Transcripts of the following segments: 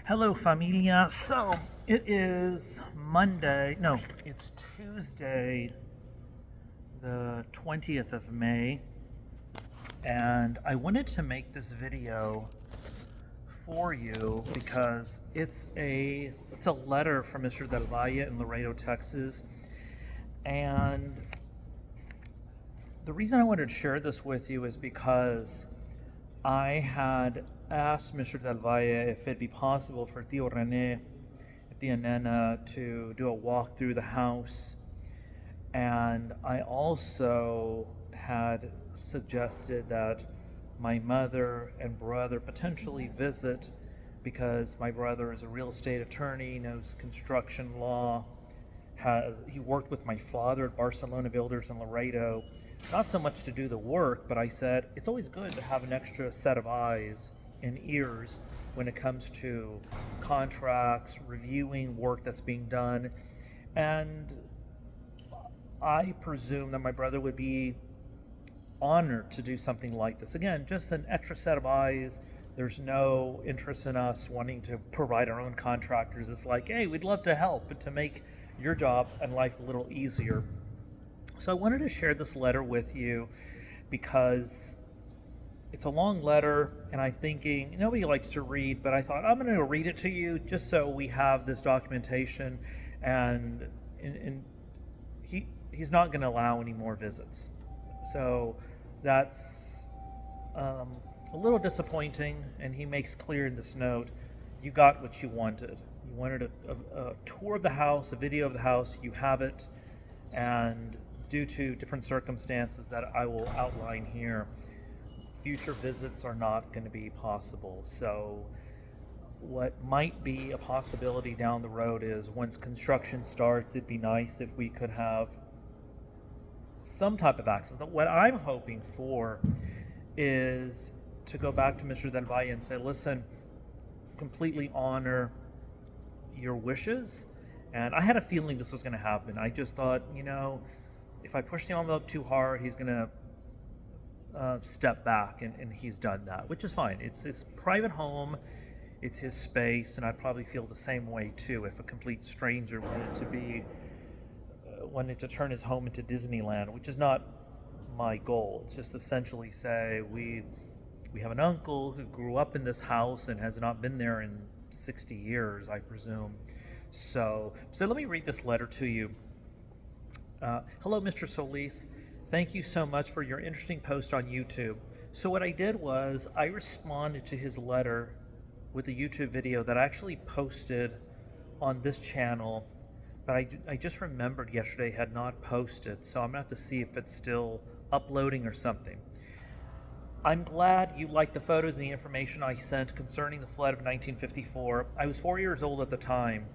Hello, familia. So it is Monday. No, it's Tuesday, the 20th of May. And I wanted to make this video for you because it's a letter from Mr. Del Valle in Laredo, Texas. And the reason I wanted to share this with you is because I had asked Mr. Del Valle if it'd be possible for Tio Rene, Tia Nena, to do a walk through the house. And I also had suggested that my mother and brother potentially visit because my brother is a real estate attorney, knows construction law, he worked with my father at Barcelona Builders in Laredo, not so much to do the work, but I said it's always good to have an extra set of eyes and ears when it comes to contracts, reviewing work that's being done. And I presume that my brother would be honored to do something like this. Again, just an extra set of eyes. There's no interest in us wanting to provide our own contractors. It's like, hey, we'd love to help, but to make your job and life a little easier. So I wanted to share this letter with you because it's a long letter, and I'm thinking nobody likes to read, but I thought I'm going to read it to you just so we have this documentation. And he's not going to allow any more visits, so that's a little disappointing. And he makes clear in this note, you got what you wanted. You wanted a tour of the house, a video of the house. You have it, and due to different circumstances that I will outline here, future visits are not going to be possible. So what might be a possibility down the road is once construction starts, it'd be nice if we could have some type of access. What I'm hoping for is to go back to Mr. Del Valle and say, listen, completely honor your wishes. And I had a feeling this was going to happen. I just thought, if I push the envelope too hard, he's going to step back, and he's done that, which is fine. It's his private home, it's his space, and I'd probably feel the same way too if a complete stranger wanted to turn his home into Disneyland, which is not my goal. It's just essentially say we have an uncle who grew up in this house and has not been there in 60 years, I presume. So let me read this letter to you. Hello, Mr. Solis. Thank you so much for your interesting post on YouTube. So what I did was I responded to his letter with a YouTube video that I actually posted on this channel, but I just remembered yesterday had not posted, so I'm going to have to see if it's still uploading or something. I'm glad you liked the photos and the information I sent concerning the flood of 1954. I was 4 years old at the time.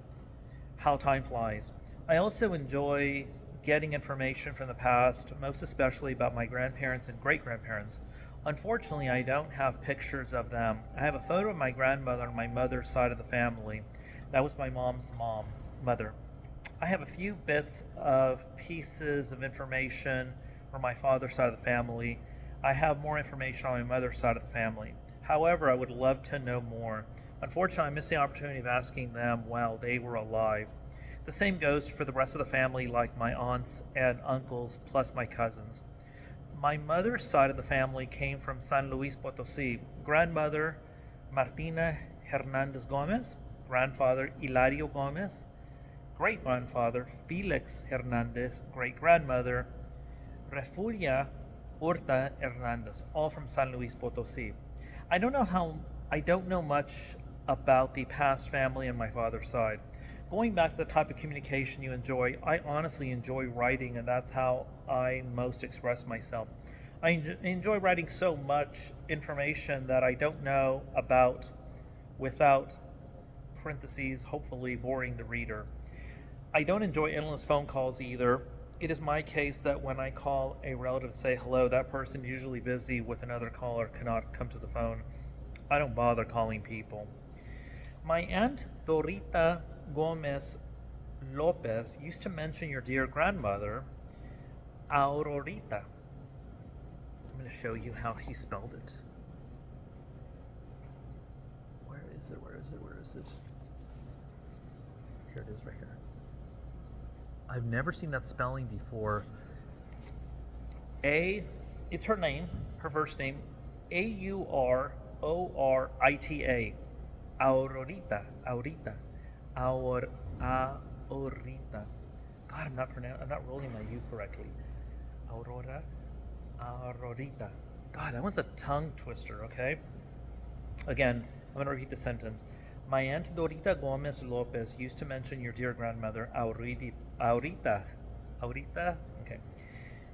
How time flies. I also enjoy getting information from the past, most especially about my grandparents and great-grandparents. Unfortunately, I don't have pictures of them. I have a photo of my grandmother on my mother's side of the family. That was my mom's mother. I have a few bits of pieces of information from my father's side of the family. I have more information on my mother's side of the family. However, I would love to know more. Unfortunately, I missed the opportunity of asking them while they were alive. The same goes for the rest of the family, like my aunts and uncles, plus my cousins. My mother's side of the family came from San Luis Potosí. Grandmother, Martina Hernandez Gomez. Grandfather, Hilario Gomez. Great-grandfather, Felix Hernandez. Great-grandmother, Refugia Horta Hernandez, all from San Luis Potosí. I don't know much about the past family on my father's side. Going back to the type of communication you enjoy, I honestly enjoy writing, and that's how I most express myself. I enjoy writing so much information that I don't know about without parentheses, hopefully boring the reader. I don't enjoy endless phone calls either. It is my case that when I call a relative to say hello, that person is usually busy with another caller, cannot come to the phone. I don't bother calling people. My aunt Dorita Gomez Lopez used to mention your dear grandmother, Aurorita. I'm going to show you how he spelled it. Where is is it? Where is it? Where is it? Here it is, right here. I've never seen that spelling before. It's her name, her first name, Aurorita. Aurorita. Aurorita. Aurorita. God, I'm not rolling my U correctly. Aurora. Aurorita. God, that one's a tongue twister, okay? Again, I'm going to repeat the sentence. My aunt Dorita Gomez Lopez used to mention your dear grandmother, Aurorita. Aurita? Okay.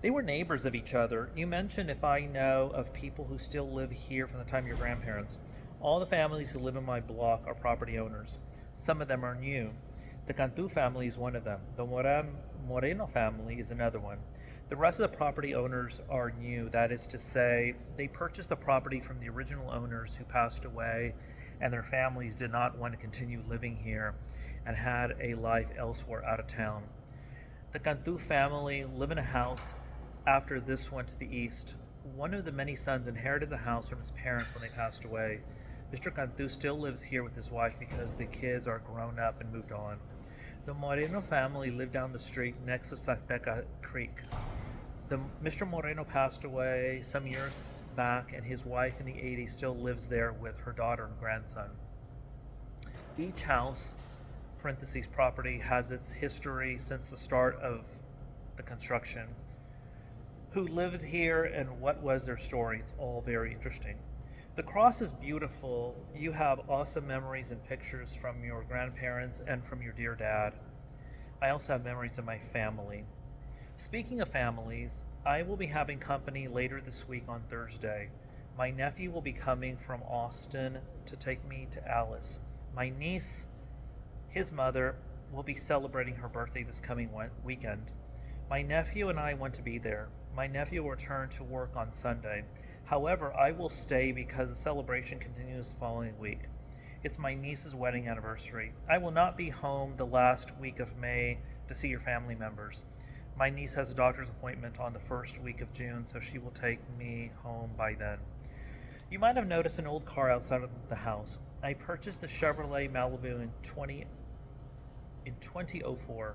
They were neighbors of each other. You mentioned if I know of people who still live here from the time of your grandparents. All the families who live in my block are property owners. Some of them are new. The Cantu family is one of them. The Moreno family is another one. The rest of the property owners are new. That is to say, they purchased the property from the original owners who passed away, and their families did not want to continue living here and had a life elsewhere out of town. The Cantu family live in a house after this one to the east. One of the many sons inherited the house from his parents when they passed away. Mr. Cantu still lives here with his wife because the kids are grown up and moved on. The Moreno family lived down the street next to Sacteca Creek. Mr. Moreno passed away some years back, and his wife in the 80s still lives there with her daughter and grandson. Each house, parentheses property, has its history since the start of the construction. Who lived here and what was their story? It's all very interesting. The cross is beautiful. You have awesome memories and pictures from your grandparents and from your dear dad. I also have memories of my family. Speaking of families, I will be having company later this week on Thursday. My nephew will be coming from Austin to take me to Alice. My niece, his mother, will be celebrating her birthday this coming weekend. My nephew and I want to be there. My nephew will return to work on Sunday. However, I will stay because the celebration continues the following week. It's my niece's wedding anniversary. I will not be home the last week of May to see your family members. My niece has a doctor's appointment on the first week of June, so she will take me home by then. You might have noticed an old car outside of the house. I purchased the Chevrolet Malibu in 2004.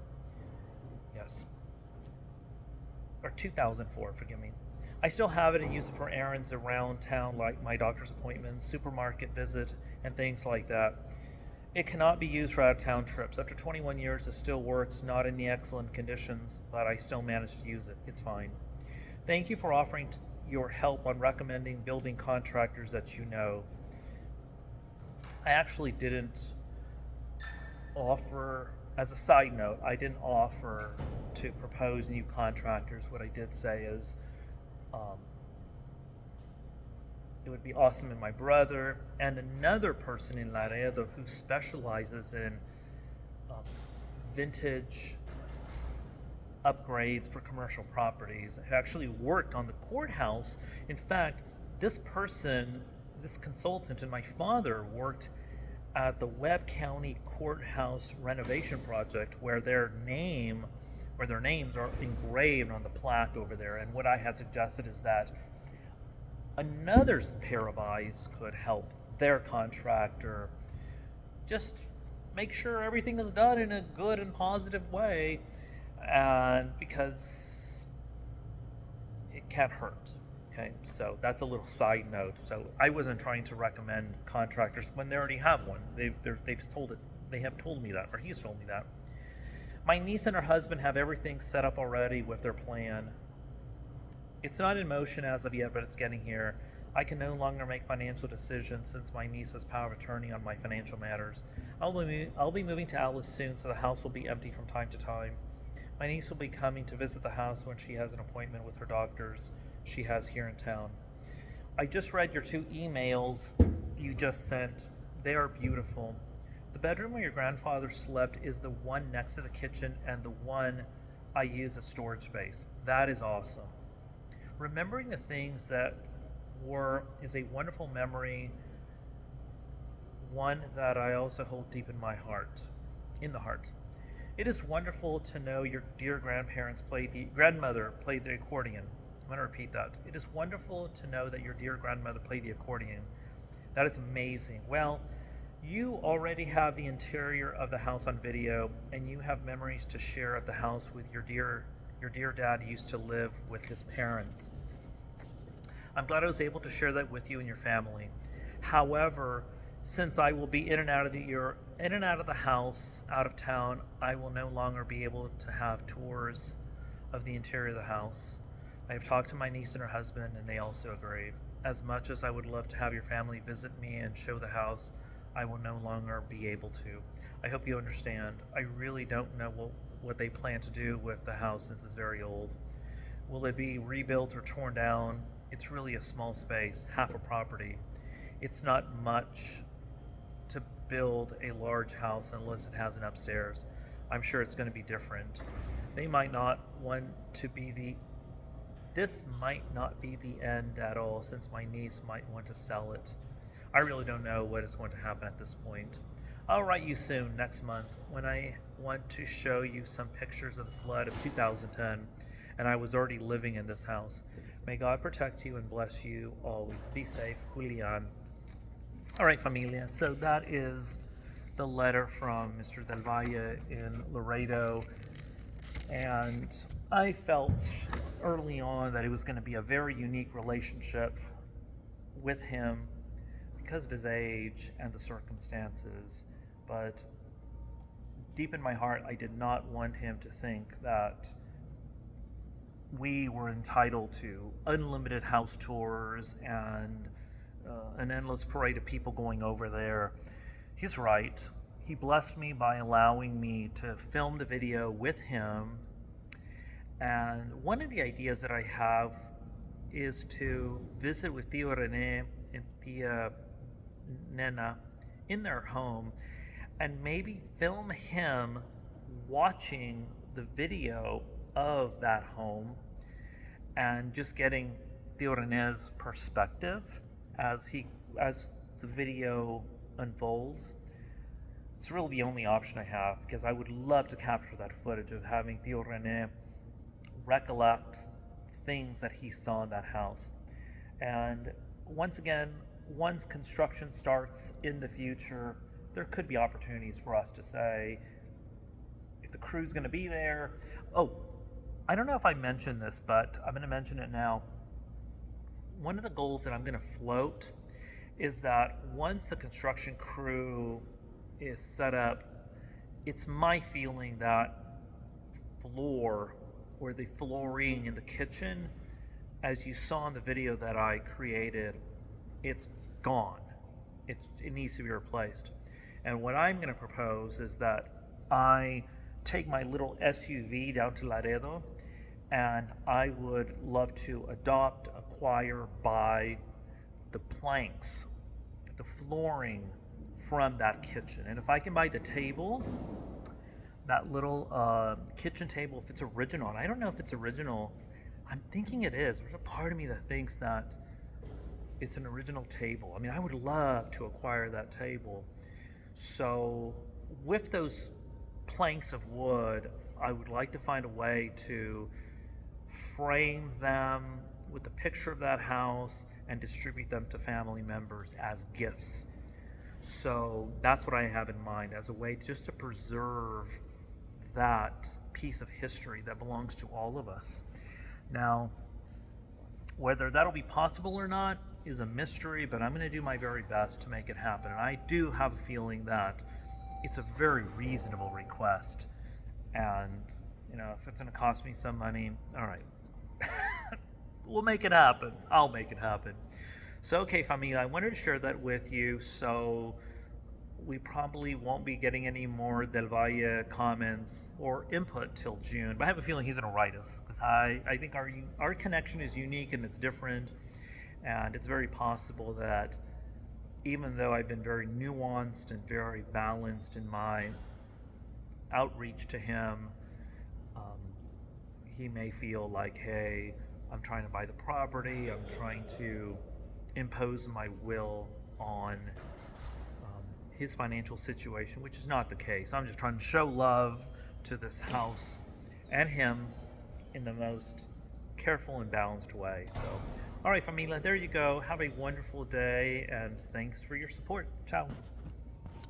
Yes. Or 2004, forgive me. I still have it and use it for errands around town like my doctor's appointments, supermarket visit, and things like that. It cannot be used for out-of-town trips. After 21 years, it still works, not in the excellent conditions, but I still manage to use it. It's fine. Thank you for offering your help on recommending building contractors that you know. I actually didn't offer, as a side note, I didn't offer to propose new contractors. What I did say is, it would be awesome if my brother and another person in Laredo who specializes in vintage upgrades for commercial properties who actually worked on the courthouse. In fact, this consultant and my father worked at the Webb County Courthouse renovation project where their names are engraved on the plaque over there. And what I had suggested is that another pair of eyes could help their contractor just make sure everything is done in a good and positive way, and because it can't hurt. Okay, so that's a little side note. So I wasn't trying to recommend contractors when they already have one. They have told me that, or he's told me that. My niece and her husband have everything set up already with their plan. It's not in motion as of yet, but it's getting here. I can no longer make financial decisions since my niece has power of attorney on my financial matters. I'll be moving to Alice soon, so the house will be empty from time to time. My niece will be coming to visit the house when she has an appointment with her doctors she has here in town. I just read your 2 emails you just sent. They are beautiful. The bedroom where your grandfather slept is the one next to the kitchen and the one I use as storage space. That is awesome. Remembering the things that were is a wonderful memory, one that I also hold deep in the heart. It is wonderful to know your dear grandmother played the accordion. I'm going to repeat that. It is wonderful to know that your dear grandmother played the accordion. That is amazing. Well, You already have the interior of the house on video, and you have memories to share of the house with your dear dad used to live with his parents. I'm glad I was able to share that with you and your family. However, since I will be in and out of the house, out of town, I will no longer be able to have tours of the interior of the house. I have talked to my niece and her husband, and they also agree. As much as I would love to have your family visit me and show the house, I will no longer be able to. I hope you understand. I really don't know what they plan to do with the house since it's very old. Will it be rebuilt or torn down? It's really a small space, half a property. It's not much to build a large house unless it has an upstairs. I'm sure it's going to be different. They might not want to be this might not be the end at all, since my niece might want to sell it. I really don't know what is going to happen at this point. I'll write you soon, next month, when I want to show you some pictures of the flood of 2010, and I was already living in this house. May God protect you and bless you always. Be safe, Julian. All right, familia, so that is the letter from Mr. Del Valle in Laredo, and I felt early on that it was going to be a very unique relationship with him because of his age and the circumstances, but deep in my heart, I did not want him to think that we were entitled to unlimited house tours and an endless parade of people going over there. He's right. He blessed me by allowing me to film the video with him. And one of the ideas that I have is to visit with Tio Rene and Tia Nena in their home and maybe film him watching the video of that home and just getting Tio Rene's perspective as the video unfolds. It's really the only option I have, because I would love to capture that footage of having Tio Rene recollect things that he saw in that house. And once again, once construction starts in the future, there could be opportunities for us to say if the crew's going to be there. Oh, I don't know if I mentioned this, but I'm going to mention it now. One of the goals that I'm going to float is that once the construction crew is set up, it's my feeling that floor or the flooring in the kitchen, as you saw in the video that I created, it's gone. It needs to be replaced. And what I'm going to propose is that I take my little SUV down to Laredo, and I would love to adopt, acquire, buy the planks, the flooring from that kitchen. And if I can buy the table, that little kitchen table, if it's original, and I don't know if it's original, I'm thinking it is. There's a part of me that thinks that it's an original table. I mean, I would love to acquire that table. So with those planks of wood, I would like to find a way to frame them with a picture of that house and distribute them to family members as gifts. So that's what I have in mind, as a way just to preserve that piece of history that belongs to all of us. Now, whether that'll be possible or not is a mystery, but I'm going to do my very best to make it happen. And I do have a feeling that it's a very reasonable request. And, if it's going to cost me some money, all right. We'll make it happen. I'll make it happen. So, okay, familia, I wanted to share that with you. So we probably won't be getting any more Del Valle comments or input till June. But I have a feeling he's going to write us, because I think our connection is unique and it's different. And it's very possible that even though I've been very nuanced and very balanced in my outreach to him, he may feel like, hey, I'm trying to buy the property, I'm trying to impose my will on his financial situation, which is not the case. I'm just trying to show love to this house and him in the most careful and balanced way. So, all right, familia, there you go. Have a wonderful day, and thanks for your support. Ciao.